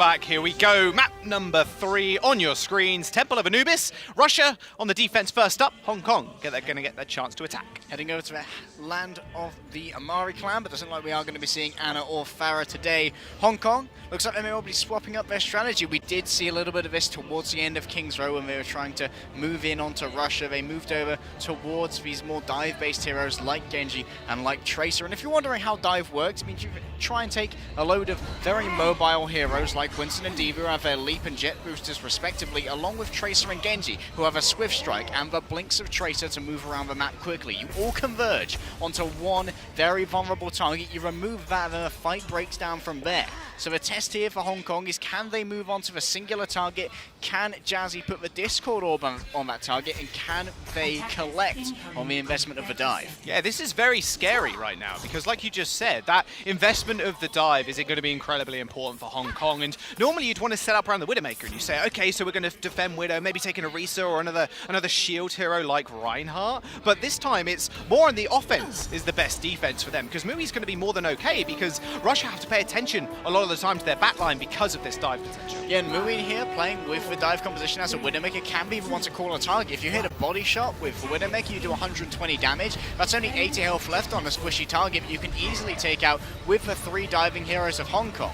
Back, here we go. Map number 3 on your screens. Temple of Anubis. Russia on the defense first up. Hong Kong going to get their chance to attack. Heading over to the land of the Amari clan, but doesn't look like we are going to be seeing Anna or Farah today. Hong Kong, looks like they may well be swapping up their strategy. We did see a little bit of this towards the end of King's Row when they were trying to move in onto Russia. They moved over towards these more dive-based heroes like Genji and like Tracer. And if you're wondering how dive works, it means you try and take a load of very mobile heroes like Winston and Diva, who have their leap and jet boosters respectively, along with Tracer and Genji, who have a swift strike and the blinks of Tracer to move around the map quickly. You all converge onto one very vulnerable target. You remove that and then the fight breaks down from there. So the test here for Hong Kong is, can they move on to the singular target? Can Jazzy put the Discord orb on that target? And can they collect on the investment of the dive? Yeah, this is very scary right now because, like you just said, that investment of the dive is going to be incredibly important for Hong Kong. And normally you'd want to set up around the Widowmaker and you say, okay, so we're going to defend Widow, maybe taking a Risa or another shield hero like Reinhardt. But this time it's more on the offense is the best defense for them, because Mui's going to be more than okay, because Russia have to pay attention a lot of the time to their backline because of this dive potential. Yeah, and Mui here playing with the dive composition as a Widowmaker can be the one to call a target. If you hit a body shot with the Widowmaker, you do 120 damage. That's only 80 health left on a squishy target, but you can easily take out with the 3 diving heroes of Hong Kong.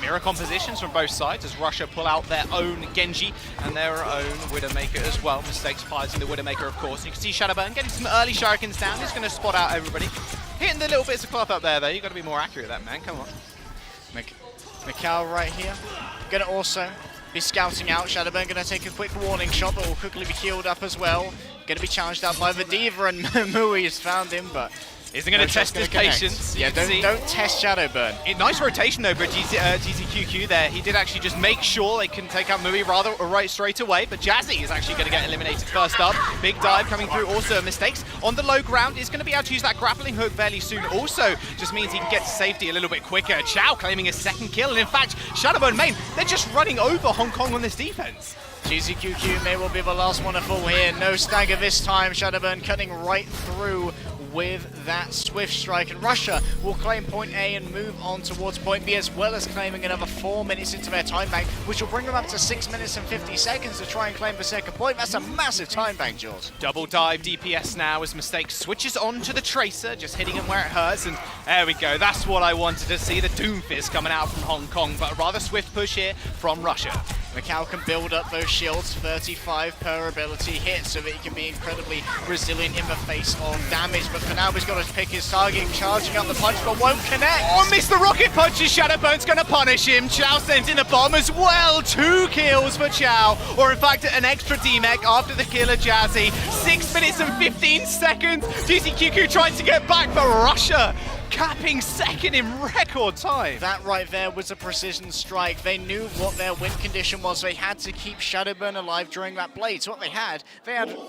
Mirror compositions from both sides as Russia pull out their own Genji and their own Widowmaker as well. Mistakes piloting the Widowmaker, of course. You can see Shadowburn getting some early shurikens down. He's going to spot out everybody. Hitting the little bits of cloth up there, though. You've got to be more accurate with that, man. Come on. Mikhail right here. Going to also be scouting out. Shadowburn going to take a quick warning shot, but will quickly be healed up as well. Going to be challenged out by the Diva, and Mui has found him, but isn't going to test his patience. Yeah, don't test Shadowburn. Nice rotation though, but GZQQ there. He did actually just make sure they can take out Mui right straight away, but Jazzy is actually going to get eliminated first up. Big dive coming through, also mistakes on the low ground. Is going to be able to use that grappling hook fairly soon. Also, just means he can get to safety a little bit quicker. Chow claiming his second kill, and in fact, Shadowburn main, they're just running over Hong Kong on this defense. GZQQ may well be the last one to fall here. No stagger this time. Shadowburn cutting right through with that swift strike, and Russia will claim point A and move on towards point B, as well as claiming another 4 minutes into their time bank, which will bring them up to 6 minutes and 50 seconds to try and claim the second point. That's a massive time bank, Jules. Double dive DPS now as Mistake switches on to the Tracer, just hitting him where it hurts, and there we go. That's what I wanted to see, the Doomfist coming out from Hong Kong, but a rather swift push here from Russia. Mikhail can build up those shields, 35 per ability hit, so that he can be incredibly resilient in the face of damage. But for now, he's got to pick his target, charging up the punch, but won't connect. Oh, missed the rocket punches. Shadowburn's going to punish him. Chow sends in a bomb as well. 2 kills for Chow, or in fact, an extra D-Mech after the kill of Jazzy. 6 minutes and 15 seconds. GCQQ trying to get back, but Russia capping second in record time. That right there was a precision strike. They knew what their win condition was. They had to keep Shadowburn alive during that blade. So what they had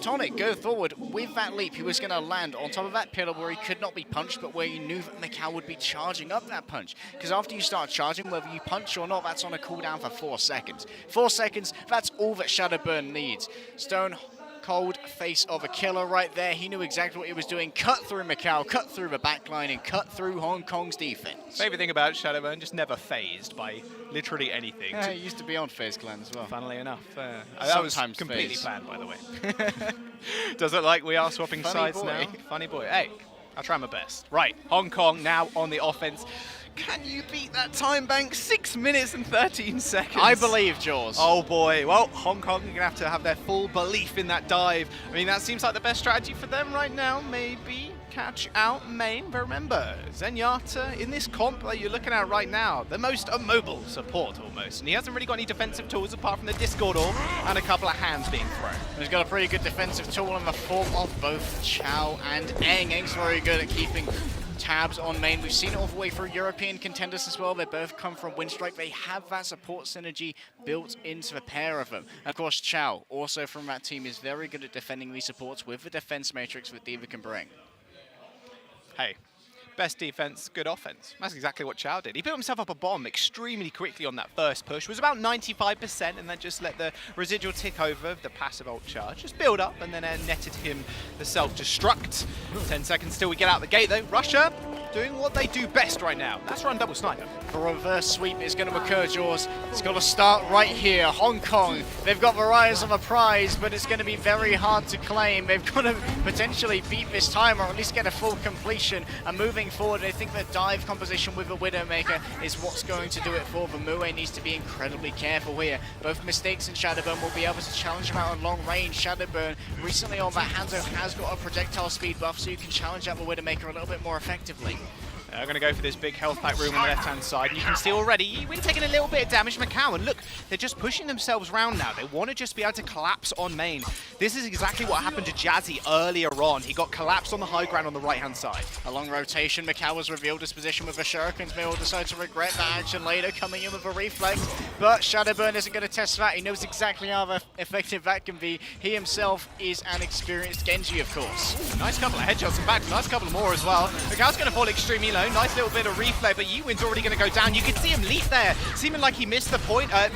Tonic go forward with that leap. He was going to land on top of that pillar where he could not be punched, but where he knew that Mikhail would be charging up that punch. Because after you start charging, whether you punch or not, that's on a cooldown for 4 seconds. 4 seconds, that's all that Shadowburn needs. Stone cold face of a killer right there. He knew exactly what he was doing. Cut through Mikhail, cut through the backline, and cut through Hong Kong's defense. Favorite thing about Shadowburn, just never phased by literally anything. Yeah, he used to be on FaZe Clan as well. Funnily enough. That was completely planned, by the way. Does it like we are swapping sides now? Funny boy. Hey, I'll try my best. Right, Hong Kong now on the offense. Can you beat that time bank? 6 minutes and 13 seconds. I believe, Jaws. Oh boy. Well, Hong Kong are going to have their full belief in that dive. I mean, that seems like the best strategy for them right now. Maybe catch out main. But remember, Zenyatta in this comp that you're looking at right now, the most immobile support almost. And he hasn't really got any defensive tools apart from the Discord orb and a couple of hands being thrown. He's got a pretty good defensive tool in the form of both Chow and Eng. Eng's very good at keeping tabs on main. We've seen it all the way through European contenders as well. They both come from Windstrike. They have that support synergy built into the pair of them. And of course, Chow, also from that team, is very good at defending these supports with the defense matrix that Diva can bring. Hey, best defense, good offense. That's exactly what Chow did. He built himself up a bomb extremely quickly on that first push. It was about 95%, and then just let the residual tick over the passive ult charge. Just build up, and then netted him the self-destruct. 10 seconds till we get out the gate, though. Russia doing what they do best right now. That's run double sniper. The reverse sweep is going to occur, Jaws. It's got to start right here. Hong Kong, they've got Mariah's on the prize, but it's going to be very hard to claim. They've got to potentially beat this time, or at least get a full completion. And moving forward, I think the dive composition with the Widowmaker is what's going to do it for them. Mue needs to be incredibly careful here. Both Mistakes and Shadowburn will be able to challenge him out on long range. Shadowburn recently on that Hanzo has got a projectile speed buff, so you can challenge out the Widowmaker a little bit more effectively. They're going to go for this big health pack room on the left-hand side. And you can see already, we're taking a little bit of damage. Macau, and look, they're just pushing themselves around now. They want to just be able to collapse on main. This is exactly what happened to Jazzy earlier on. He got collapsed on the high ground on the right-hand side. A long rotation. Macau has revealed his position with the Shurikens. May all decide to regret that action later, coming in with a reflex. But Shadowburn isn't going to test that. He knows exactly how effective that can be. He himself is an experienced Genji, of course. Ooh, nice couple of headshots in fact. Nice couple more as well. Macau's going to fall extremely low. Nice little bit of replay, but Yiwin's already going to go down. You can see him leap there, seeming like he missed the point of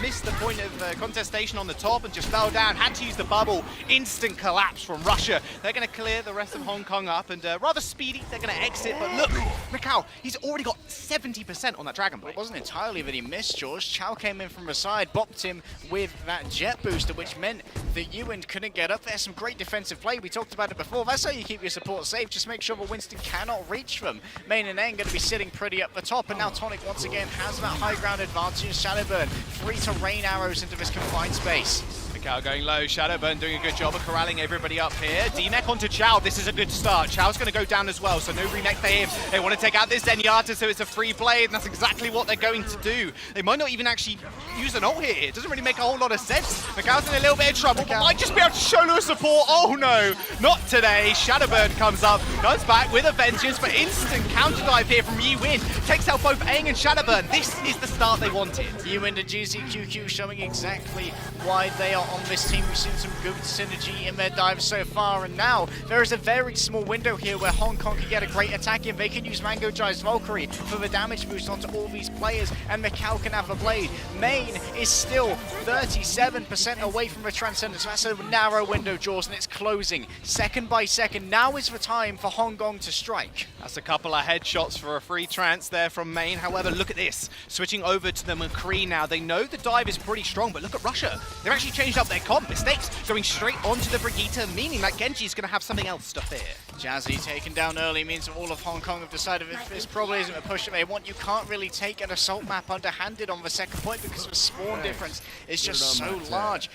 contestation on the top and just fell down. Had to use the bubble. Instant collapse from Russia. They're going to clear the rest of Hong Kong up, and rather speedy. They're going to exit, but look, Macau, he's already got 70% on that Dragon Blade. It wasn't entirely that he missed, George. Chow came in from the side, bopped him with that jet booster, which meant that Yiwin couldn't get up there. Some great defensive play. We talked about it before. That's how you keep your support safe. Just make sure that Winston cannot reach them. Main and N going to be sitting pretty up the top, and now Tonic once again has that high ground advantage. Shadowburn free to rain arrows into this confined space. Macau going low, Shadowburn doing a good job of corralling everybody up here. D-Mech onto Chow, this is a good start. Chow's going to go down as well, so no remake for him. They want to take out this Zenyatta, so it's a free play, and that's exactly what they're going to do. They might not even actually use an ult here. It doesn't really make a whole lot of sense. Macau's in a little bit of trouble, but might just be able to show Lewis support. Oh no, not today. Shadowburn comes up, comes back with a vengeance, but instant counter dive here from Yiwin. Takes out both Aang and Shadowburn. This is the start they wanted. Yiwin to GZQQ showing exactly why they are on this team. We've seen some good synergy in their dives so far, and now there is a very small window here where Hong Kong can get a great attack in. They can use Mango Jai's Valkyrie for the damage boost onto all these players, and Macau can have the blade. Main is still 37% away from the Transcendence. That's a narrow window, Jaws, and it's closing second by second. Now is the time for Hong Kong to strike. That's a couple of headshots for a free trance there from Main. However, look at this. Switching over to the McCree now. They know the dive is pretty strong, but look at Russia. They've actually changed up their comp. Mistakes going straight onto the Brigitte, meaning that Genji's going to have something else stuff here. Jazzy taken down early means all of Hong Kong have decided if this probably isn't a push that they want. You can't really take an assault map underhanded on the second point because the spawn difference is just so large.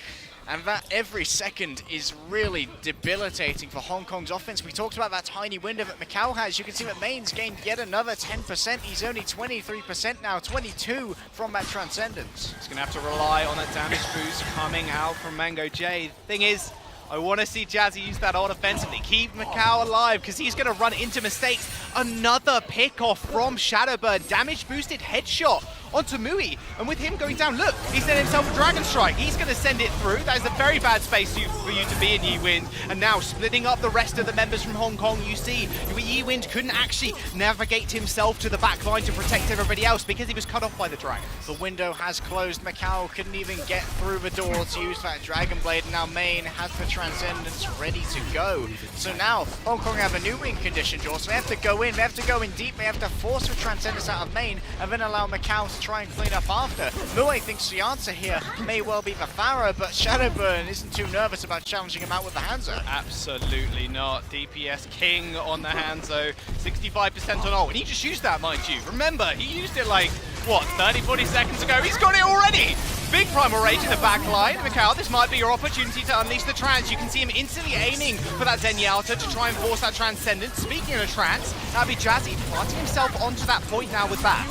And that every second is really debilitating for Hong Kong's offense. We talked about that tiny window that Macau has. You can see that Main's gained yet another 10%. He's only 23% now, 22 from that Transcendence. He's going to have to rely on that damage boost coming out from Mango J. Thing is, I want to see Jazzy use that ult offensively, keep Macau alive, because he's going to run into Mistakes. Another pick off from Shadowburn. Damage boosted headshot onto Mui, and with him going down, look, he sent himself a Dragon Strike. He's going to send it through. That is a very bad space for you to be in, Yiwin. And now splitting up the rest of the members from Hong Kong, you see Yiwin couldn't actually navigate himself to the back line to protect everybody else because he was cut off by the Dragon. The window has closed. Macau couldn't even get through the door to use that Dragon Blade, and now Main has the Transcendence ready to go. So now Hong Kong have a new win condition, Jaws. So they have to go in, they have to go in deep, they have to force the Transcendence out of Main and then allow Macau to try and clean up after. Mue thinks the answer here may well be the Pharah, but Shadowburn isn't too nervous about challenging him out with the Hanzo. Absolutely not. DPS king on the Hanzo, 65% on ult. And he just used that, mind you. Remember, he used it like, what, 30, 40 seconds ago? He's got it already! Big primal rage in the back line. Macau, this might be your opportunity to unleash the trance. You can see him instantly aiming for that Zenyatta to try and force that Transcendence. Speaking of trance, that'll be Jazzy planting himself onto that point now with that.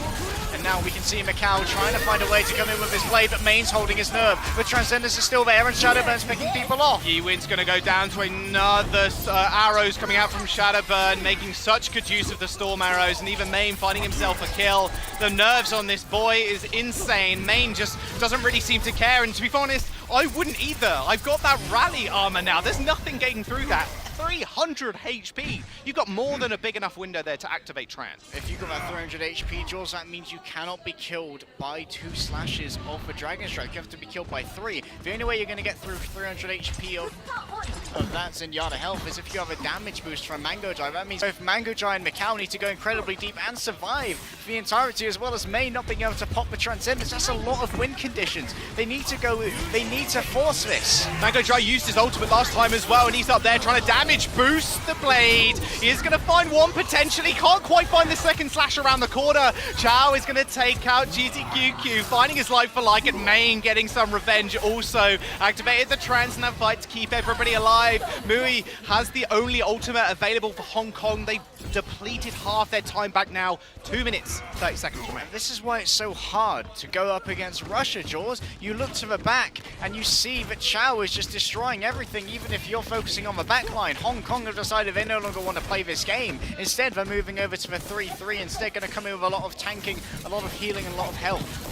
And now we can see Macau trying to find a way to come in with his blade, but Main's holding his nerve. The Transcendence is still there, and Shadowburn's picking people off. Yiwin's going to go down to another arrows coming out from Shadowburn, making such good use of the Storm arrows, and even Main finding himself a kill. The nerves on this boy is insane. Main just doesn't really seem to care, and to be honest, I wouldn't either. I've got that rally armor now. There's nothing getting through that. 300 HP. You've got more than a big enough window there to activate Trance. If you've got that 300 HP, Jaws, that means you cannot be killed by 2 slashes of the Dragon Strike. You have to be killed by 3. The only way you're going to get through 300 HP of that Zenyatta health is if you have a damage boost from Mango Jai. That means both Mango Jai and Mikau need to go incredibly deep and survive for the entirety, as well as May not being able to pop the Transcendence. That's a lot of win conditions. They need to force this. Mango Jai used his ultimate last time as well, and he's up there trying to damage boost the blade. He is going to find one potentially. Can't quite find the second slash around the corner. Chao is going to take out GZQQ, finding his life for like at main, getting some revenge. Also activated the trance in that fight to keep everybody alive. Mui has the only ultimate available for Hong Kong. They've depleted half their time back now. 2 minutes, 30 seconds remaining. This is why it's so hard to go up against Russia, Jaws. You look to the back and you see that Chao is just destroying everything, even if you're focusing on the back line. Hong Kong have decided they no longer want to play this game. Instead, they're moving over to the 3-3. Instead, going to come in with a lot of tanking, a lot of healing, and a lot of health.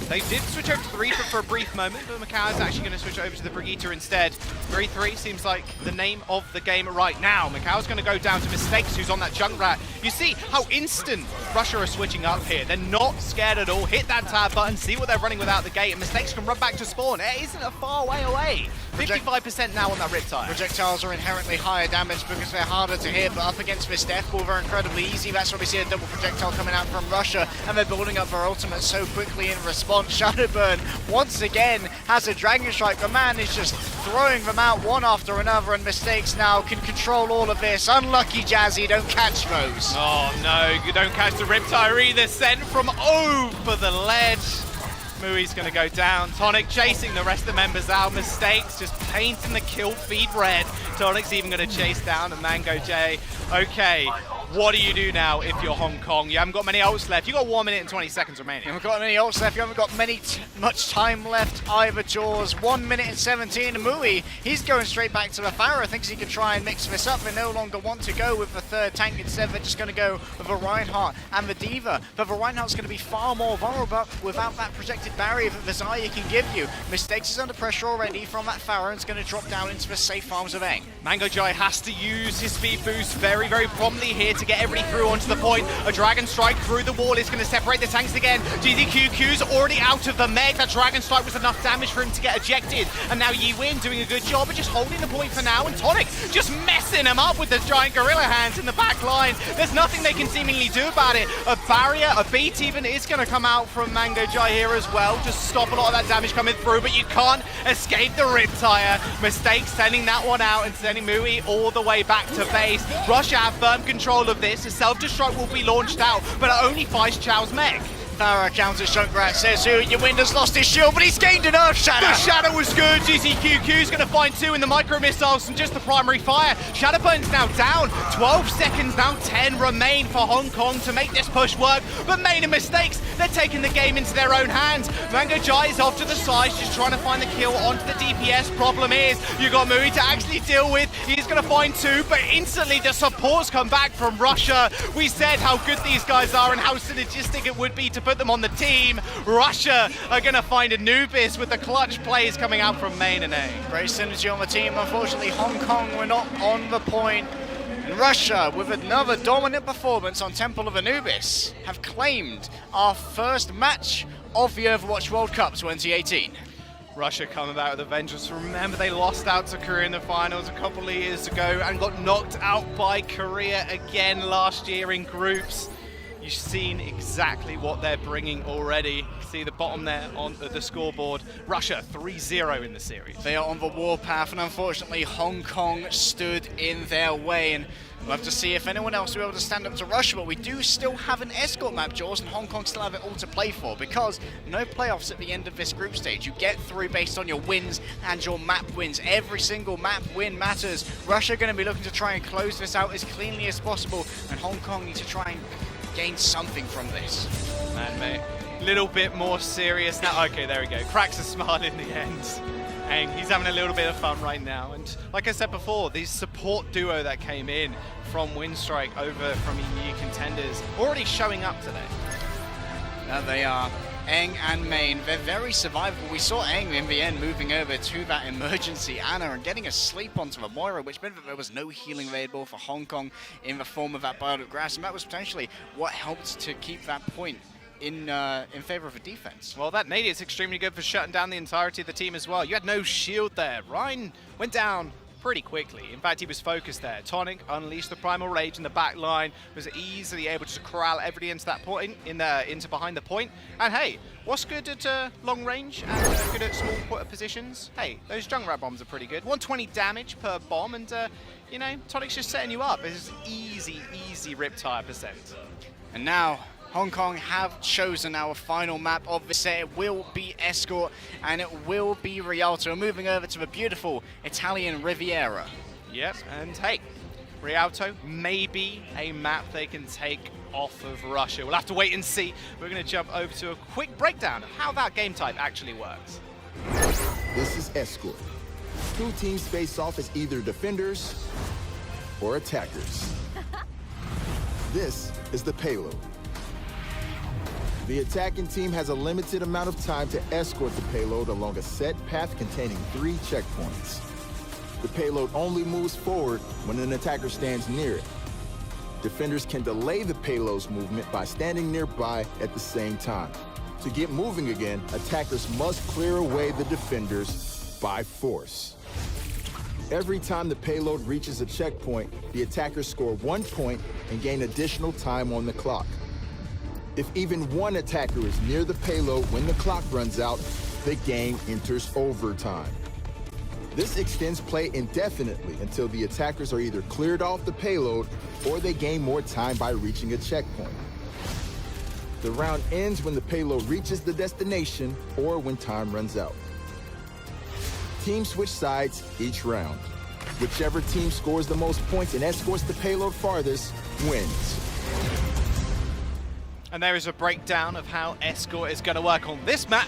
They did switch over to the Reaper for a brief moment, but Mikau is actually going to switch over to the Brigitte instead. 3-3 seems like the name of the game right now. Mikau's going to go down to Mistakes, who's on that Junkrat. You see how instant Russia are switching up here. They're not scared at all. Hit that tab button, see what they're running without the gate, and Mistakes can run back to spawn. It isn't a far way away. 55% now on that Riptide. Projectiles are inherently higher damage because they're harder to hit, but up against this Death Ball, they're incredibly easy. That's why we see a double projectile coming out from Russia, and they're building up their ultimate so quickly in response. Shadowburn once again has a Dragon Strike. The man is just throwing them out one after another, and Mistakes now can control all of this. Unlucky Jazzy, don't catch those. Oh no, you don't catch the Riptide either. Sent from over the ledge. Mui's going to go down. Tonic chasing the rest of the members out. Mistakes just painting the kill feed red. Tonic's even going to chase down a Mango J. Okay, what do you do now if you're Hong Kong? You haven't got many ults left. You've got 1 minute and 20 seconds remaining. You haven't got any ults left. You haven't got much time left either, Jaws. 1 minute and 17. Mui, he's going straight back to the Pharah. Thinks he can try and mix this up. They no longer want to go with the third tank. Instead, they're just going to go with the Reinhardt and the Diva. But the Reinhardt's going to be far more vulnerable without that projected barrier that the Zarya can give you. Mistakes is under pressure already from that Pharah and is going to drop down into the safe farms of Eng. Mango Jai has to use his speed boost very, very promptly here to get everybody through onto the point. A Dragon Strike through the wall is going to separate the tanks again. GZQQ's already out of the mech. That Dragon Strike was enough damage for him to get ejected. And now Yi Win doing a good job of just holding the point for now. And Tonic just messing him up with the giant gorilla hands in the back line. There's nothing they can seemingly do about it. A barrier, a beat even, is going to come out from Mango Jai here as well. Just stop a lot of that damage coming through, but you can't escape the Riptire. Mistakes sending that one out and sending Mui all the way back to base. Russia have firm control of this. A self-destruct will be launched out, but it only fights Chao's mech. Pharah counters Junkrat, says who? Your Windows lost his shield, but he's gained an Earth Shadow. The Shadow was good. GZQQ's going to find 2 in the micro missiles and just the primary fire. Shadowburn's now down. 12 seconds now, 10 remain for Hong Kong to make this push work. But Main and Mistakes, they're taking the game into their own hands. Mango Jai is off to the side, just trying to find the kill onto the DPS. Problem is, you got Mui to actually deal with. He's going to find 2, but instantly the supports come back from Russia. We said how good these guys are and how synergistic it would be to put them on the team. Russia are going to find Anubis with the clutch plays coming out from Main and A. Great synergy on the team. Unfortunately, Hong Kong were not on the point. And Russia, with another dominant performance on Temple of Anubis, have claimed our first match of the Overwatch World Cup 2018. Russia coming back with a vengeance. Remember, they lost out to Korea in the finals a couple of years ago and got knocked out by Korea again last year in groups. You've seen exactly what they're bringing already. You can see the bottom there on the scoreboard. Russia 3-0 in the series. They are on the warpath, and unfortunately Hong Kong stood in their way. And we'll have to see if anyone else will be able to stand up to Russia, but we do still have an escort map, Jaws, and Hong Kong still have it all to play for, because no playoffs at the end of this group stage. You get through based on your wins and your map wins. Every single map win matters. Russia are going to be looking to try and close this out as cleanly as possible, and Hong Kong need to try and gain something from this. Man, mate, little bit more serious now. Okay, there we go. Cracks a smile in the end. And he's having a little bit of fun right now. And like I said before, the support duo that came in from Windstrike over from EU contenders already showing up today. Now they are. Eng and Main, they're very survivable. We saw Eng in the end moving over to that emergency Ana and getting a sleep onto the Moira, which meant that there was no healing available for Hong Kong in the form of that Biologic Grass, and that was potentially what helped to keep that point in favor of the defense. Well, that nade is extremely good for shutting down the entirety of the team as well. You had no shield there. Ryan went down pretty quickly. In fact, he was focused there. Tonic unleashed the Primal Rage in the back line, was easily able to corral everybody into that point, into behind the point. And hey, what's good at long range and good at small positions? Hey, those Junkrat bombs are pretty good. 120 damage per bomb, and you know, Tonic's just setting you up. It's easy Riptire percent. And now, Hong Kong have chosen our final map of the set. It will be Escort and it will be Rialto. Moving over to the beautiful Italian Riviera. Yep, and hey, Rialto may be a map they can take off of Russia. We'll have to wait and see. We're going to jump over to a quick breakdown of how that game type actually works. This is Escort. Two teams face off as either defenders or attackers. This is the payload. The attacking team has a limited amount of time to escort the payload along a set path containing 3 checkpoints. The payload only moves forward when an attacker stands near it. Defenders can delay the payload's movement by standing nearby at the same time. To get moving again, attackers must clear away the defenders by force. Every time the payload reaches a checkpoint, the attackers score 1 point and gain additional time on the clock. If even one attacker is near the payload when the clock runs out, the game enters overtime. This extends play indefinitely until the attackers are either cleared off the payload or they gain more time by reaching a checkpoint. The round ends when the payload reaches the destination or when time runs out. Teams switch sides each round. Whichever team scores the most points and escorts the payload farthest wins. And there is a breakdown of how Escort is going to work on this map.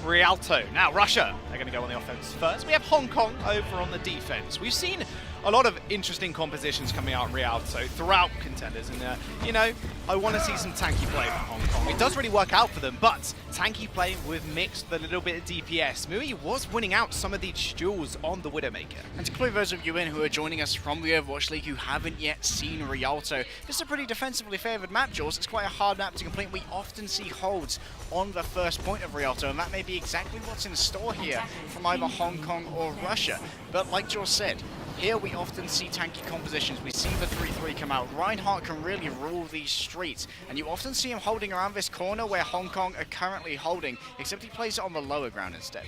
Rialto. Now, Russia, they're going to go on the offense first. We have Hong Kong over on the defense. We've seen a lot of interesting compositions coming out in Rialto throughout contenders. And, you know, I want to see some tanky play from Hong Kong. It does really work out for them, but tanky play with mixed with a little bit of DPS. Mui was winning out some of these duels on the Widowmaker. And to clue those of you in who are joining us from the Overwatch League who haven't yet seen Rialto, this is a pretty defensively favoured map, Jules. It's quite a hard map to complete. We often see holds on the first point of Rialto, and that may be exactly what's in store here from either Hong Kong or Russia. But like Jules said, here we often see tanky compositions. We see the 3-3 come out. Reinhardt can really rule these streets, and you often see him holding around this corner where Hong Kong are currently holding, except he plays it on the lower ground instead.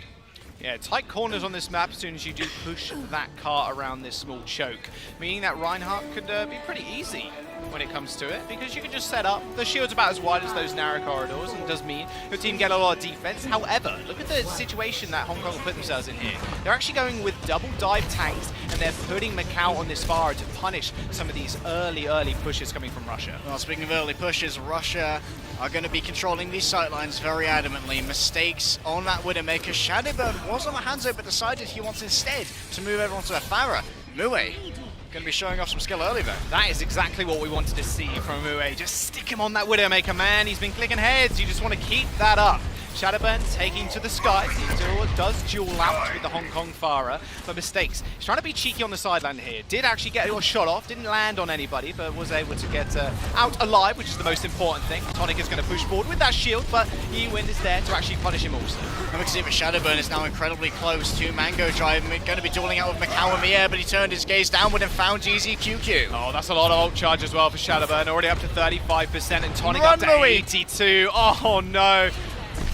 Yeah, tight corners on this map as soon as you do push that cart around this small choke, meaning that Reinhardt could be pretty easy when it comes to it, because you can just set up. The shield's about as wide as those narrow corridors, and does mean your team get a lot of defense. However, look at the situation that Hong Kong put themselves in here. They're actually going with double dive tanks, and they're putting Macau on this far to punish some of these early pushes coming from Russia. Well, speaking of early pushes, Russia are going to be controlling these sightlines very adamantly. Mistakes on that Widowmaker. Shadowburn was on the Hanzo, but decided he wants instead to move everyone to the Farah. Mue going to be showing off some skill early though. That is exactly what we wanted to see from Mue. Just stick him on that Widowmaker, man. He's been clicking heads. You just want to keep that up. Shadowburn taking to the skies. He still does duel out with the Hong Kong Farah, but mistakes. He's trying to be cheeky on the sideline here. Did actually get a shot off, didn't land on anybody, but was able to get out alive, which is the most important thing. Tonic is going to push forward with that shield, but Yiwin is there to actually punish him also. And we can see that Shadowburn is now incredibly close to Mango Drive. Going to be dueling out with Macau in the air, but he turned his gaze downward and found GZQQ. Oh, that's a lot of ult charge as well for Shadowburn. Already up to 35%, and Tonic Run, up to Louis. 82. Oh no.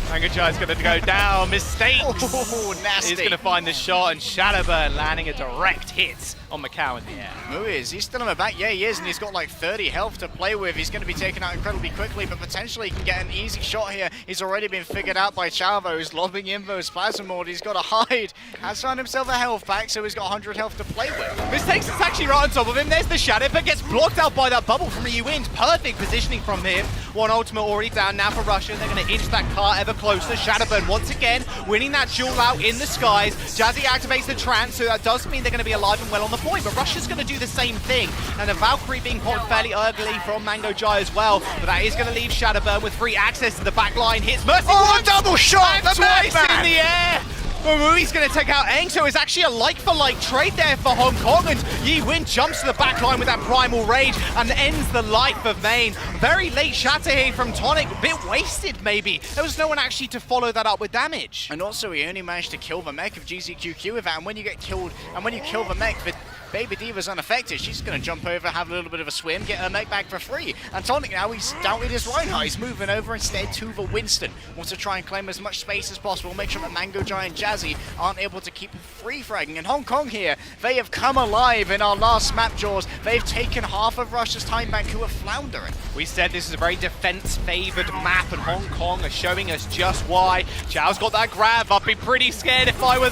Mangochai's going to go down. Mistakes. Oh, nasty. He's going to find the shot, and Shadowburn landing a direct hit on Macau in the air. Who is? He's still on the back. Yeah, he is, and he's got like 30 health to play with. He's going to be taken out incredibly quickly, but potentially he can get an easy shot here. He's already been figured out by Chavo, who's lobbing in those Plasma Mords. He's got to hide. Has found himself a health pack, so he's got 100 health to play with. Mistakes is actually right on top of him. There's the Shadow, but gets blocked out by that bubble from Yiwin. Perfect positioning from him One ultimate already down now for Russia. They're going to inch that car ever closer. Shadowburn once again winning that duel out in the skies. Jazzy activates the trance, so that does mean they're going to be alive and well on the point, but Russia's going to do the same thing. And a Valkyrie being popped fairly early from Mango Jai as well, but that is going to leave Shadowburn with free access to the back line. Hits Mercy once, double shot! and twice in the air! Mui's going to take out Aang, so it's actually a like-for-like trade there for Hong Kong, and Yi Win jumps to the back line with that Primal Rage and ends the life of Main. Very late shatter here from Tonic, a bit wasted maybe. There was no one actually to follow that up with damage. And also he only managed to kill the mech of GZQQ with that, and when you get killed, and when you kill the mech, Baby Diva's unaffected. She's going to jump over, have a little bit of a swim, get her mech back for free. And Tonic now, he's doubted his Reinhardt. He's moving over instead to the Winston. Wants to try and claim as much space as possible, make sure that Mango Jai and Jazzy aren't able to keep free fragging. And Hong Kong here, they have come alive in our last map, Jaws. They've taken half of Russia's time bank, who are floundering. We said this is a very defense-favored map, and Hong Kong are showing us just why. Chao's got that grab. I'd be pretty scared if I were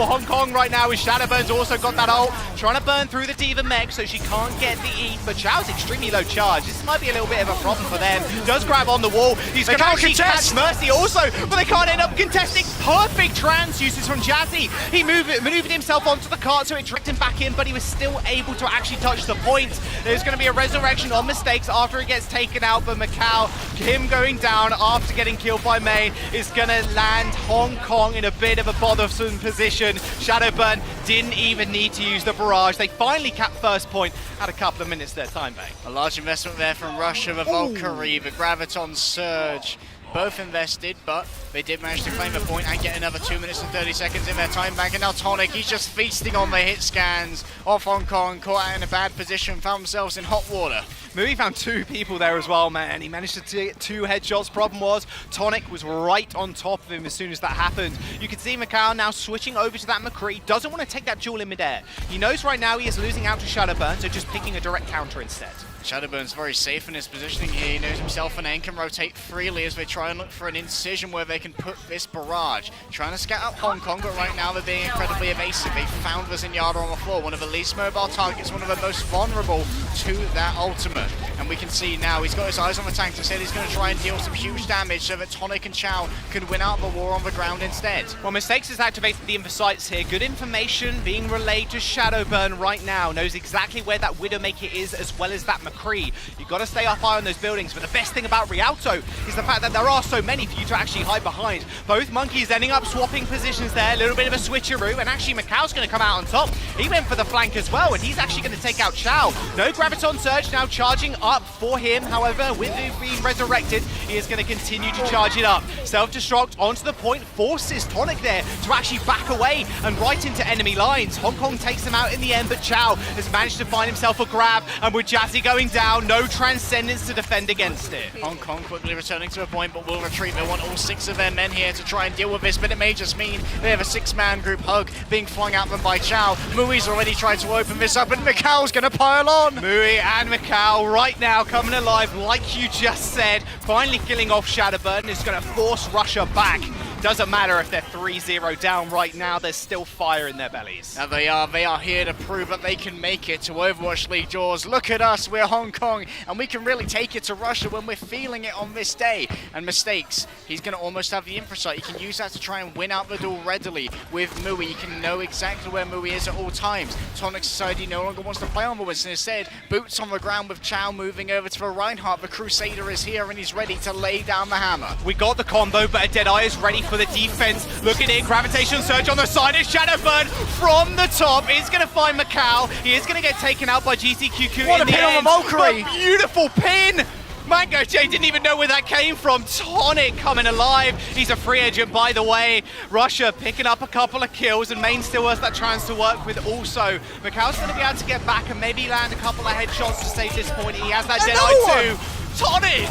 Hong Kong right now. With Shadowburn's also got that ult, trying to burn through the Diva mech so she can't get the E. But Chao's extremely low charge. This might be a little bit of a problem for them. Does grab on the wall. He's going to actually catch Mercy also, but they can't end up contesting. Perfect trans uses from Jazzy. He maneuvered himself onto the cart, so it dragged him back in, but he was still able to actually touch the point. There's going to be a resurrection on mistakes after he gets taken out, but Macau, him going down after getting killed by Main, is going to land Hong Kong in a bit of a bothersome position. Shadowburn didn't even need to use the barrage. They finally capped first point at a couple of minutes their time bank. A large investment there from Russia, the Valkyrie, the Graviton Surge. Both invested, but they did manage to claim a point and get another 2 minutes and 30 seconds in their time bank. And now Tonic, he's just feasting on the hit scans of Hong Kong, caught out in a bad position, found themselves in hot water. Mui found two people there as well, man. He managed to get 2 headshots. Problem was, Tonic was right on top of him as soon as that happened. You can see Macau now switching over to that McCree. Doesn't want to take that duel in midair. He knows right now he is losing out to Shadowburn, so just picking a direct counter instead. Shadowburn's very safe in his positioning here. He knows himself and Aang can rotate freely as they try and look for an incision where they can put this barrage. Trying to scout out Hong Kong, but right now they're being incredibly evasive. They found the Zenyatta on the floor, one of the least mobile targets, one of the most vulnerable to that ultimate. And we can see now he's got his eyes on the tank. Said he's going to try and deal some huge damage so that Tonic and Chao can win out the war on the ground instead. Well, Mistakes has activated the Inversights here. Good information being relayed to Shadowburn right now. Knows exactly where that Widowmaker is as well as that McCree. You've got to stay up high on those buildings, but the best thing about Rialto is the fact that there are so many for you to actually hide behind. Both monkeys ending up swapping positions there, a little bit of a switcheroo, and actually Macau's going to come out on top. He went for the flank as well, and he's actually going to take out Chao. No Graviton Surge now charging up for him. However, with him being resurrected, he is going to continue to charge it up. Self-destruct onto the point, forces Tonic there to actually back away and right into enemy lines. Hong Kong takes him out in the end, but Chao has managed to find himself a grab, and with Jazzy going down, no Transcendence to defend against it. Hong Kong quickly returning to a point, but will retreat. They want all 6 of their men here to try and deal with this, but it may just mean they have a 6-man group hug being flung at them by Chao. Mui's already tried to open this up, and Macau's going to pile on. Mui and Macau right now coming alive, like you just said, finally killing off Shadowburn is going to force Russia back. Doesn't matter if they're 3-0 down right now, there's still fire in their bellies. Now they are here to prove that they can make it to Overwatch League, Jaws. Look at us, we're Hong Kong, and we can really take it to Russia when we're feeling it on this day. And Mistakes, he's going to almost have the Inversight. He can use that to try and win out the duel readily with Mui. He can know exactly where Mui is at all times. Tonic Society no longer wants to play on the Winston. Instead, boots on the ground with Chao moving over to the Reinhardt. The Crusader is here and he's ready to lay down the hammer. We got the combo, but a Deadeye is ready for the defense. Look at it, Gravitation Surge on the side of Shadowburn from the top. Is going to find Macau. He is going to get taken out by GCQQ. What a pin on the Valkyrie! Beautiful pin! Mango J didn't even know where that came from. Tonic coming alive. He's a free agent, by the way. Russia picking up a couple of kills, and Main still has that chance to work with also. Macau's going to be able to get back and maybe land a couple of headshots to save this point. He has that Deadeye too. Tonic!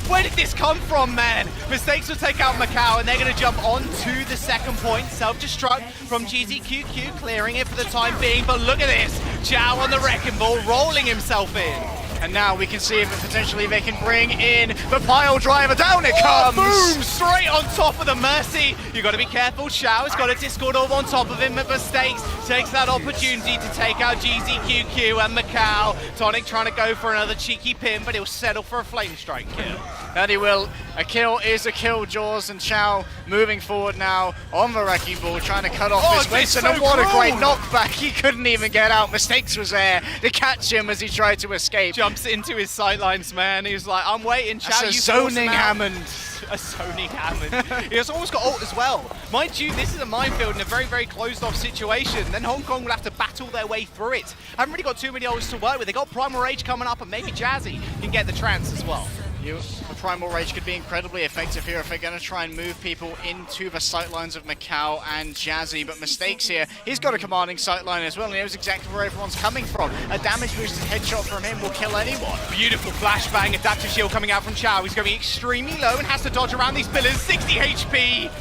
Where did this come from, man? Mistakes will take out Macau, and they're going to jump on to the second point. Self-destruct from GZQQ, clearing it for the time being. But look at this. Chao on the wrecking ball, rolling himself in. And now we can see if potentially they can bring in the pile driver. Down it comes! Boom! Straight on top of the Mercy. You got to be careful. Chao has got a Discord orb on top of him at Mistakes. Takes that opportunity to take out GZQQ and Macau. Tonic trying to go for another cheeky pin, but he'll settle for a Flame Strike kill. That he will. A kill is a kill, Jaws, and Chow moving forward now on the wrecking ball, trying to cut off his Winston. so And what a cruel. great knockback. He couldn't even get out. Mistakes was there to catch him as he tried to escape. Jumps into his sightlines, man. He was like, I'm waiting, Chow. That's a you force zoning him out." Hammond. A zoning Hammond. He has almost got ult as well. Mind you, this is a minefield in a very, very closed-off situation. Then Hong Kong will have to battle their way through it. Haven't really got too many ults to work with. They got Primal Rage coming up, and maybe Jazzy can get the trance as well. The Primal Rage could be incredibly effective here if they're going to try and move people into the sightlines of Macau and Jazzy, but mistakes here. He's got a commanding sightline as well, and he knows exactly where everyone's coming from. A damage boosted headshot from him will kill anyone. Beautiful flashbang, adaptive shield coming out from Chow. He's going to be extremely low and has to dodge around these pillars. 60 HP.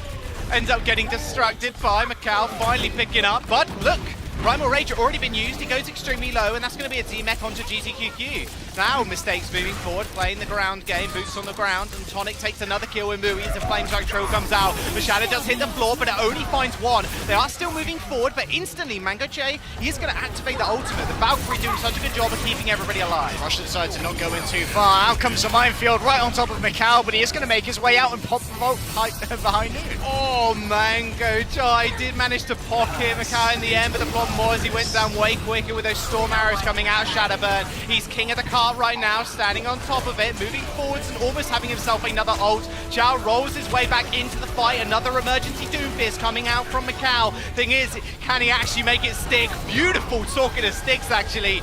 Ends up getting distracted by Macau, finally picking up. But look, Primal Rage already been used. He goes extremely low, and that's going to be a D-Mech onto GZQQ. Now, mistakes moving forward, playing the ground game, boots on the ground, and Tonic takes another kill with Mui as the Flamestrike Troll comes out. The Shadow does hit the floor, but it only finds one. They are still moving forward, but instantly, Mango J, he is going to activate the ultimate. The Valkyrie doing such a good job of keeping everybody alive. Rush decides to not go in too far. Out comes the minefield right on top of Macau, but he is going to make his way out and pop the vault behind Noon. Oh, Mango J did manage to pocket Macau in the end, but the problem was he went down way quicker with those storm arrows coming out of Shadowburn. He's king of the cart right now, standing on top of it, moving forwards and almost having himself another ult. Chow rolls his way back into the fight. Another emergency Doomfist coming out from Macau. Thing is, can he actually make it stick? Beautiful talking of sticks, actually.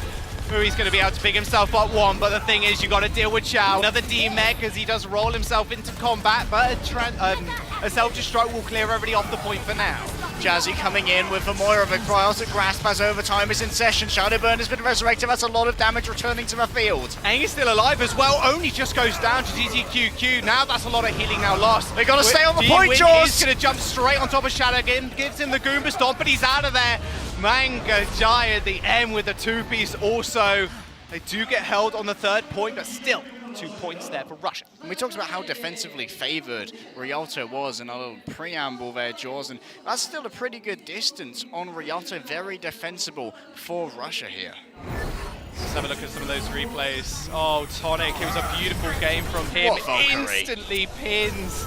He's going to be able to pick himself up one, but the thing is, you got to deal with Chow. Another D-Mech as he does roll himself into combat, but a self-destruct will clear everybody off the point for now. Jazzy coming in with the Moira of Grasp as overtime is in session. Shadowburn has been resurrected. That's a lot of damage returning to the field. And he's still alive as well. Only just goes down to GZQQ. Now that's a lot of healing now lost. They got to stay on the point, Win Jaws. is going to jump straight on top of Shadow again. Gives him the Goomba Stomp, but he's out of there. Mango Jai at the end with the two-piece also. They do get held on the third point, but still 2 points there for Russia. And we talked about how defensively favored Rialto was in our little preamble there, Jaws, and that's still a pretty good distance on Rialto. Very defensible for Russia here. Let's have a look at some of those replays. Oh, Tonic, it was a beautiful game from him. What Valkyrie. Instantly pins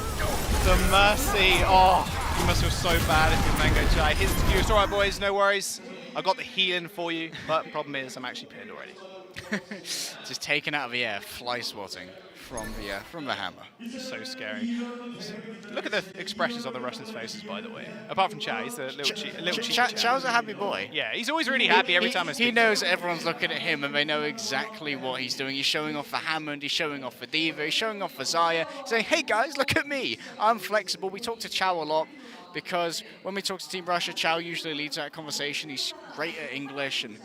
the Mercy. Oh, he must feel so bad if you're Mango Jai. His excuse, all right, boys, no worries. I got the healing for you, but problem is I'm actually pinned already. Just taken out of the air, fly swatting from the hammer. So scary. Look at the expressions on the Russians' faces, by the way. Apart from Chow, he's a little cheeky Chow. Chow's a happy boy. Yeah, he's always really happy every time I speak. He knows everyone's looking at him and they know exactly what he's doing. He's showing off for Hammond, he's showing off for Diva, he's showing off for Zaya. He's saying, hey guys, look at me. I'm flexible. We talk to Chow a lot because when we talk to Team Russia, Chow usually leads that conversation. He's great at English and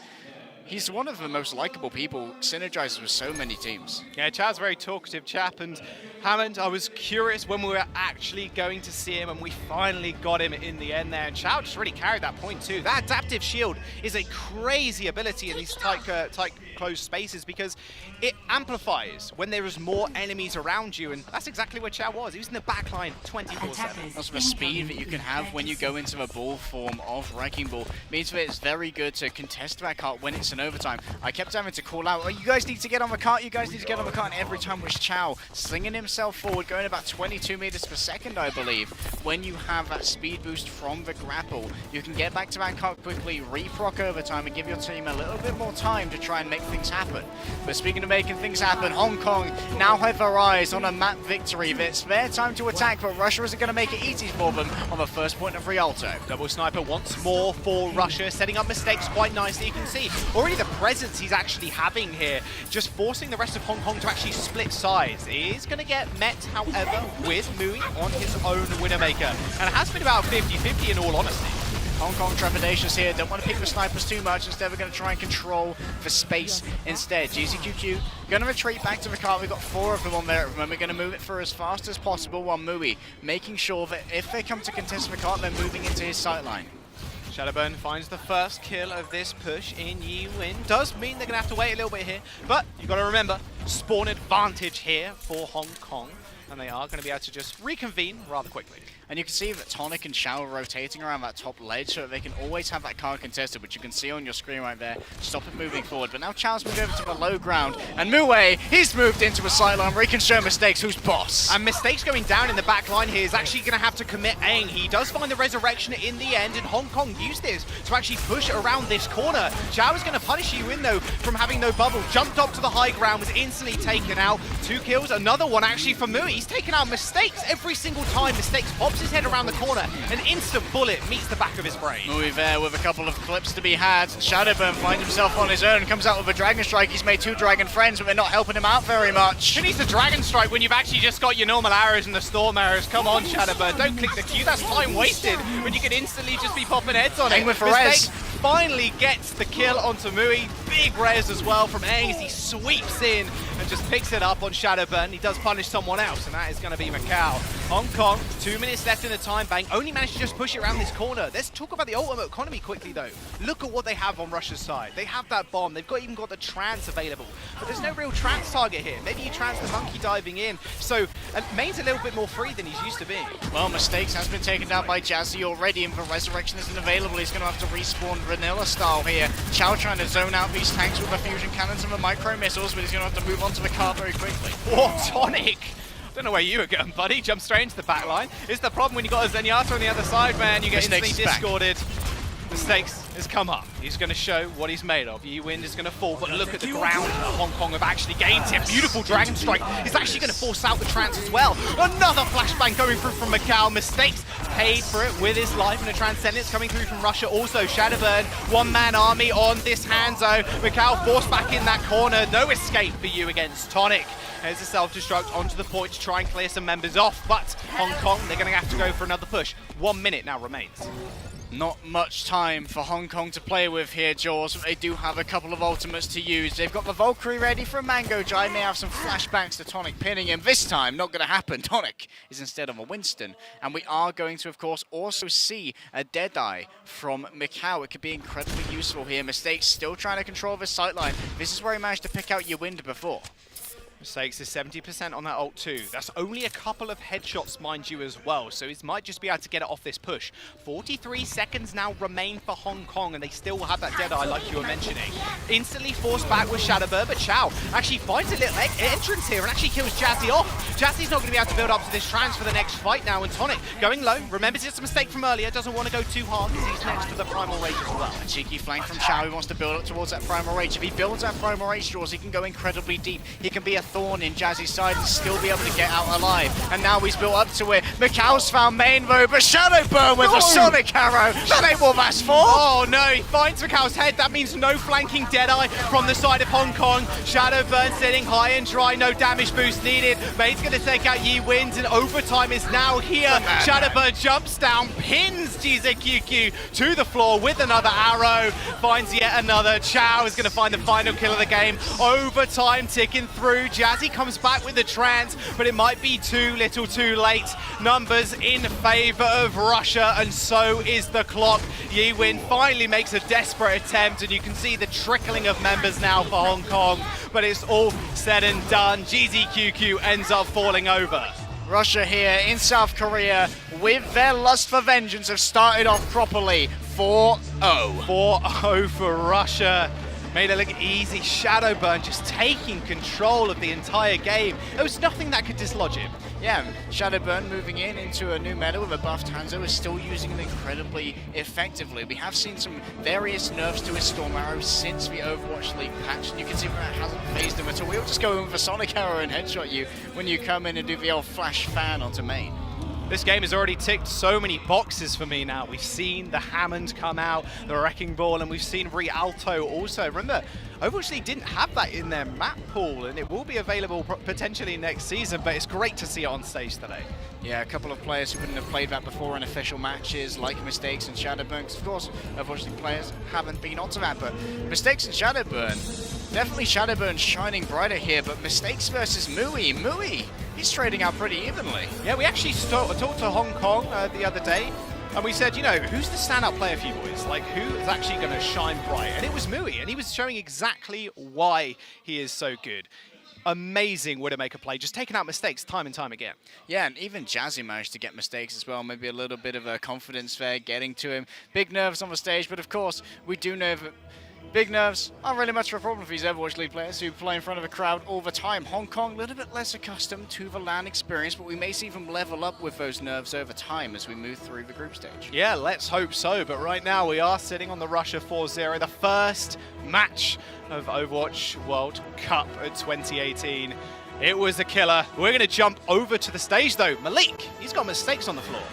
he's one of the most likable people, synergizes with so many teams. Yeah, Chow's a very talkative chap, and Hammond, I was curious when we were actually going to see him, and we finally got him in the end there. And Chow just really carried that point too. That adaptive shield is a crazy ability in these tight closed spaces because it amplifies when there is more enemies around you, and that's exactly where Chow was. He was in the backline 24/7. Also, the speed that you can have when you go into the ball form of Wrecking Ball means that it's very good to contest that cart when it's in overtime. I kept having to call out, oh, you guys need to get on the cart, you guys need to get on the cart, and every time was Chow slinging himself forward, going about 22 meters per second, I believe. When you have that speed boost from the grapple, you can get back to that cart quickly, reproc overtime, and give your team a little bit more time to try and make things happen. But speaking of making things happen, Hong Kong now have their eyes on a map victory. It's their time to attack, but Russia isn't going to make it easy for them on the first point of Rialto. Double sniper once more for Russia, setting up mistakes quite nicely. You can see already the presence he's actually having here, just forcing the rest of Hong Kong to actually split sides. He's going to get met, however, with Mui on his own Widowmaker. And it has been about 50-50 in all honesty. Hong Kong trepidatious here, don't want to pick the snipers too much, instead we're going to try and control the space instead. GZQQ going to retreat back to the cart, we've got 4 of them on there at the moment, we're going to move it for as fast as possible while Mui making sure that if they come to contest the cart, they're moving into his sightline. Shadowburn finds the first kill of this push in Yi Win. Does mean they're going to have to wait a little bit here, but you've got to remember, spawn advantage here for Hong Kong. and they are going to be able to just reconvene rather quickly. And you can see that Tonic and Xiao are rotating around that top ledge so that they can always have that card contested, which you can see on your screen right there. Stop it moving forward. But now Chao's moved over to the low ground. And Mue, he's moved into a sideline where he can show Mistakes who's boss. And Mistakes going down in the back line here is actually going to have to commit Aang. He does find the resurrection in the end, and Hong Kong used this to actually push around this corner. Xiao is going to punish Yiwin though from having no bubble. Jumped up to the high ground, was instantly taken out. 2 kills, another one actually for Mue. He's taken out Mistakes every single time. Mistakes pops his head around the corner. An instant bullet meets the back of his brain. Mui there with a couple of clips to be had. Shadowburn finds himself on his own, comes out with a Dragon Strike. He's made 2 Dragon Friends, but they're not helping him out very much. Who needs a Dragon Strike when you've actually just got your normal arrows and the Storm arrows? Come on, Shadowburn, don't click the Q. That's time wasted when you can instantly just be popping heads on it. Aang with Perez. Finally gets the kill onto Mui. Big res as well from Aang as he sweeps in and just picks it up on Shadowburn. He does punish someone else, and that is going to be Macau. Hong Kong, 2 minutes left in the time bank. Only managed to just push it around this corner. Let's talk about the ultimate economy quickly, though. Look at what they have on Russia's side. They have that bomb. They've even got the trance available. But there's no real trance target here. Maybe you trance the monkey diving in. So Main's a little bit more free than he's used to being. Well, Mistakes has been taken down by Jazzy already, and the Resurrection isn't available. He's going to have to respawn vanilla style here. Chao trying to zone out these tanks with the fusion cannons and the micro missiles, but he's going to have to move on to the car very quickly. What Tonic? Don't know where you were going, buddy. Jump straight into the back line. It's the problem when you got a Zenyatta on the other side, man. You get Mistakes instantly discorded. Mistakes has come up. He's going to show what he's made of. Yiwin is going to fall, but look at the ground that Hong Kong have actually gained here. Beautiful Dragon Strike. He's actually going to force out the trance as well. Another flashbang going through from Macau. Mistakes paid for it with his life, and a Transcendence coming through from Russia. Also, Shadowburn, 1-man army on this Hanzo. Macau forced back in that corner. No escape for you against Tonic. There's a self-destruct onto the point to try and clear some members off, but Hong Kong, they're going to have to go for another push. 1 minute now remains. Not much time for Hong Kong to play with here, Jaws, but they do have a couple of ultimates to use. They've got the Valkyrie ready for Mango Jai. May have some flashbacks to Tonic pinning him. This time, not going to happen. Tonic is instead of a Winston. And we are going to, of course, also see a Deadeye from Macau. It could be incredibly useful here. Mistakes still trying to control this sightline. This is where he managed to pick out Yiwin before. Mistakes is 70% on that ult too. That's only a couple of headshots, mind you, as well. So he might just be able to get it off this push. 43 seconds now remain for Hong Kong, and they still have that Deadeye like you were mentioning. Instantly forced back with Shadowburn, but Chao actually finds a little entrance here and actually kills Jazzy off. Jazzy's not going to be able to build up to this trance for the next fight now, and Tonic going low. Remembers it's a mistake from earlier, doesn't want to go too hard because he's next to the Primal Rage as well. A cheeky flank from Chao. He wants to build up towards that Primal Rage. If he builds that Primal Rage, Jaws, he can go incredibly deep. He can be a thorn in Jazzy's side and still be able to get out alive. And now he's built up to it. Macau's found main though, but Shadowburn with a Sonic Arrow. That ain't what that's for. Oh no, he finds Macau's head. That means no flanking Deadeye from the side of Hong Kong. Shadowburn sitting high and dry, no damage boost needed. Main's going to take out Yiwin, and overtime is now here. Shadowburn jumps down, pins GZQQ to the floor with another arrow. Finds yet another. Chao is going to find the final kill of the game. Overtime ticking through. Jazzy comes back with the trance, but it might be too little too late. Numbers in favor of Russia, and so is the clock. Yiwin finally makes a desperate attempt, and you can see the trickling of members now for Hong Kong, but it's all said and done. GZQQ ends up falling over. Russia here in South Korea with their lust for vengeance have started off properly. 4-0. 4-0 for Russia. Made it look easy. Shadowburn just taking control of the entire game. There was nothing that could dislodge him. Yeah, Shadowburn moving into a new meta with a buffed Hanzo is still using him incredibly effectively. We have seen some various nerfs to his Storm Arrow since the Overwatch League patch, and you can see that hasn't phased him at all. We'll just go in with a Sonic Arrow and headshot you when you come in and do the old flash fan onto main. This game has already ticked so many boxes for me now. We've seen the Hammond come out, the Wrecking Ball, and we've seen Rialto also. Remember, Overwatch League didn't have that in their map pool, and it will be available potentially next season, but it's great to see it on stage today. Yeah, a couple of players who wouldn't have played that before in official matches, like Mistakes and Shadowburn. Of course, Overwatch League players haven't been onto that, but Mistakes and Shadowburn, definitely Shadowburn shining brighter here, but Mistakes versus Mui. Mui, he's trading out pretty evenly. Yeah, we actually talked to Hong Kong the other day, and we said, you know, who's the standout player for you boys? Like, who is actually going to shine bright? And it was Mui, and he was showing exactly why he is so good. amazing Widowmaker play, just taking out mistakes time and time again. Yeah, and even Jazzy managed to get mistakes as well. Maybe a little bit of a confidence there getting to him. Big nerves on the stage, but of course, we do know that big nerves aren't really much of a problem for these Overwatch League players who play in front of a crowd all the time. Hong Kong, a little bit less accustomed to the LAN experience, but we may see them level up with those nerves over time as we move through the group stage. Yeah, let's hope so. But right now, we are sitting on the Russia 4-0, the first match of Overwatch World Cup at 2018. It was a killer. We're going to jump over to the stage, though. Malik, he's got mistakes on the floor.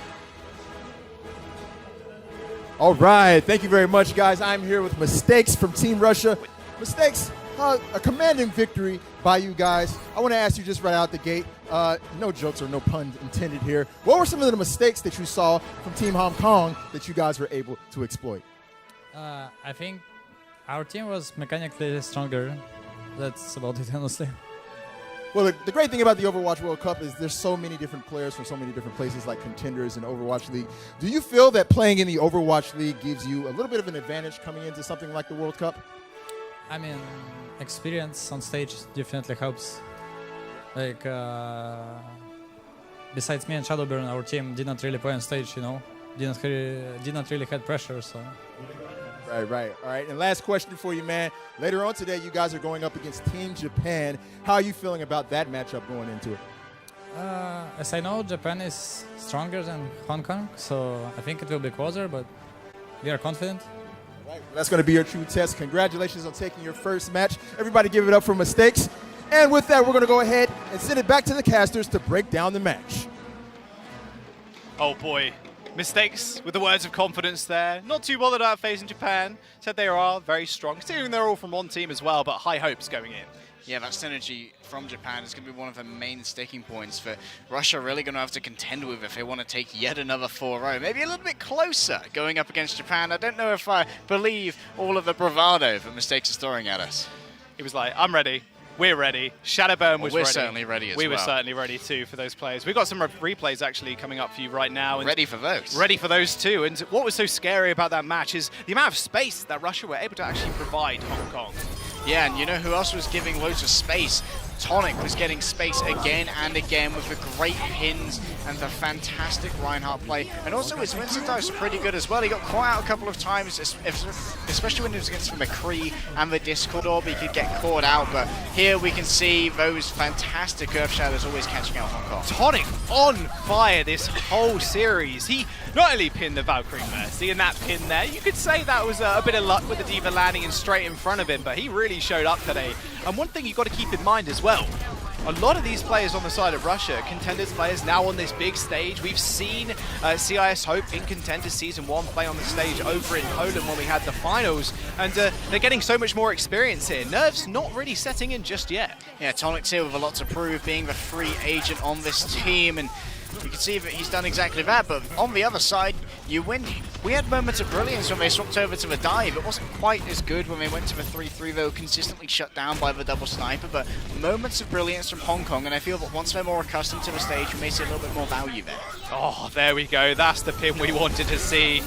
All right, thank you very much, guys. I'm here with Mistakes from Team Russia. Mistakes, a commanding victory by you guys. I want to ask you just right out the gate, no jokes or no puns intended here. What were some of the mistakes that you saw from Team Hong Kong that you guys were able to exploit? I think our team was mechanically stronger. That's about it, honestly. Well, the great thing about the Overwatch World Cup is there's so many different players from so many different places like contenders in Overwatch League. Do you feel that playing in the Overwatch League gives you a little bit of an advantage coming into something like the World Cup? I mean, experience on stage definitely helps. Like, besides me and Shadowburn, our team did not really play on stage, you know? Did not really had pressure, so... Right. All right, and last question for you, man. Later on today, you guys are going up against Team Japan. How are you feeling about that matchup going into it? As I know, Japan is stronger than Hong Kong, so I think it will be closer, but we are confident. Right. Well, that's going to be your true test. Congratulations on taking your first match. Everybody give it up for Mistakes. And with that, we're going to go ahead and send it back to the casters to break down the match. Oh boy. Mistakes with the words of confidence there. Not too bothered about facing Japan. Said they are very strong, considering they're all from one team as well, but high hopes going in. Yeah, that synergy from Japan is going to be one of the main sticking points for Russia really going to have to contend with if they want to take yet another 4-0. Maybe a little bit closer going up against Japan. I don't know if I believe all of the bravado that Mistakes is throwing at us. He was like, I'm ready. We're ready. Shadowburn was ready. We're certainly ready as well. We were certainly ready too for those players. We've got some replays actually coming up for you right now. And ready for those. Ready for those too. And what was so scary about that match is the amount of space that Russia were able to actually provide Hong Kong. Yeah, and you know who else was giving loads of space? Tonic was getting space again and again with the great pins and the fantastic Reinhardt play. And also his Winston dives are pretty good as well. He got caught out a couple of times, especially when it was against the McCree and the Discord orb. He could get caught out, but here we can see those fantastic Earth Shadows always catching out Hong Kong. Tonic on fire this whole series. He not only pinned the Valkyrie Mercy and that pin there, you could say that was a bit of luck with the D.Va landing in straight in front of him, but he really showed up today. And one thing you've got to keep in mind as well, a lot of these players on the side of Russia, contenders players now on this big stage. We've seen CIS Hope in Contenders Season 1 play on the stage over in Poland when we had the finals, and they're getting so much more experience here. Nerves not really setting in just yet. Yeah, Tonic's here with a lot to prove, being the free agent on this team, and you can see that he's done exactly that, but on the other side, you win. We had moments of brilliance when they swapped over to the dive. It wasn't quite as good when they went to the 3-3, they were consistently shut down by the double sniper, but moments of brilliance from Hong Kong, and I feel that once they're more accustomed to the stage, we may see a little bit more value there. Oh, there we go. That's the pin we wanted to see.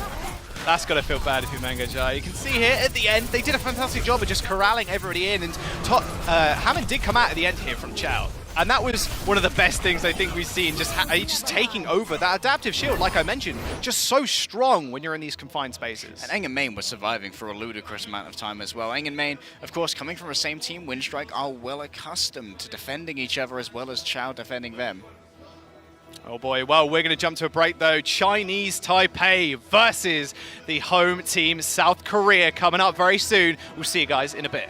That's got to feel bad if you're Mango Jai. You can see here at the end, they did a fantastic job of just corralling everybody in, and Hammond did come out at the end here from Chow. And that was one of the best things I think we've seen, just taking over. That adaptive shield, like I mentioned, just so strong when you're in these confined spaces. And Eng and Main was surviving for a ludicrous amount of time as well. Eng and Main, of course, coming from the same team, Windstrike, are well accustomed to defending each other as well as Chow defending them. Oh boy, well, we're going to jump to a break though. Chinese Taipei versus the home team South Korea coming up very soon. We'll see you guys in a bit.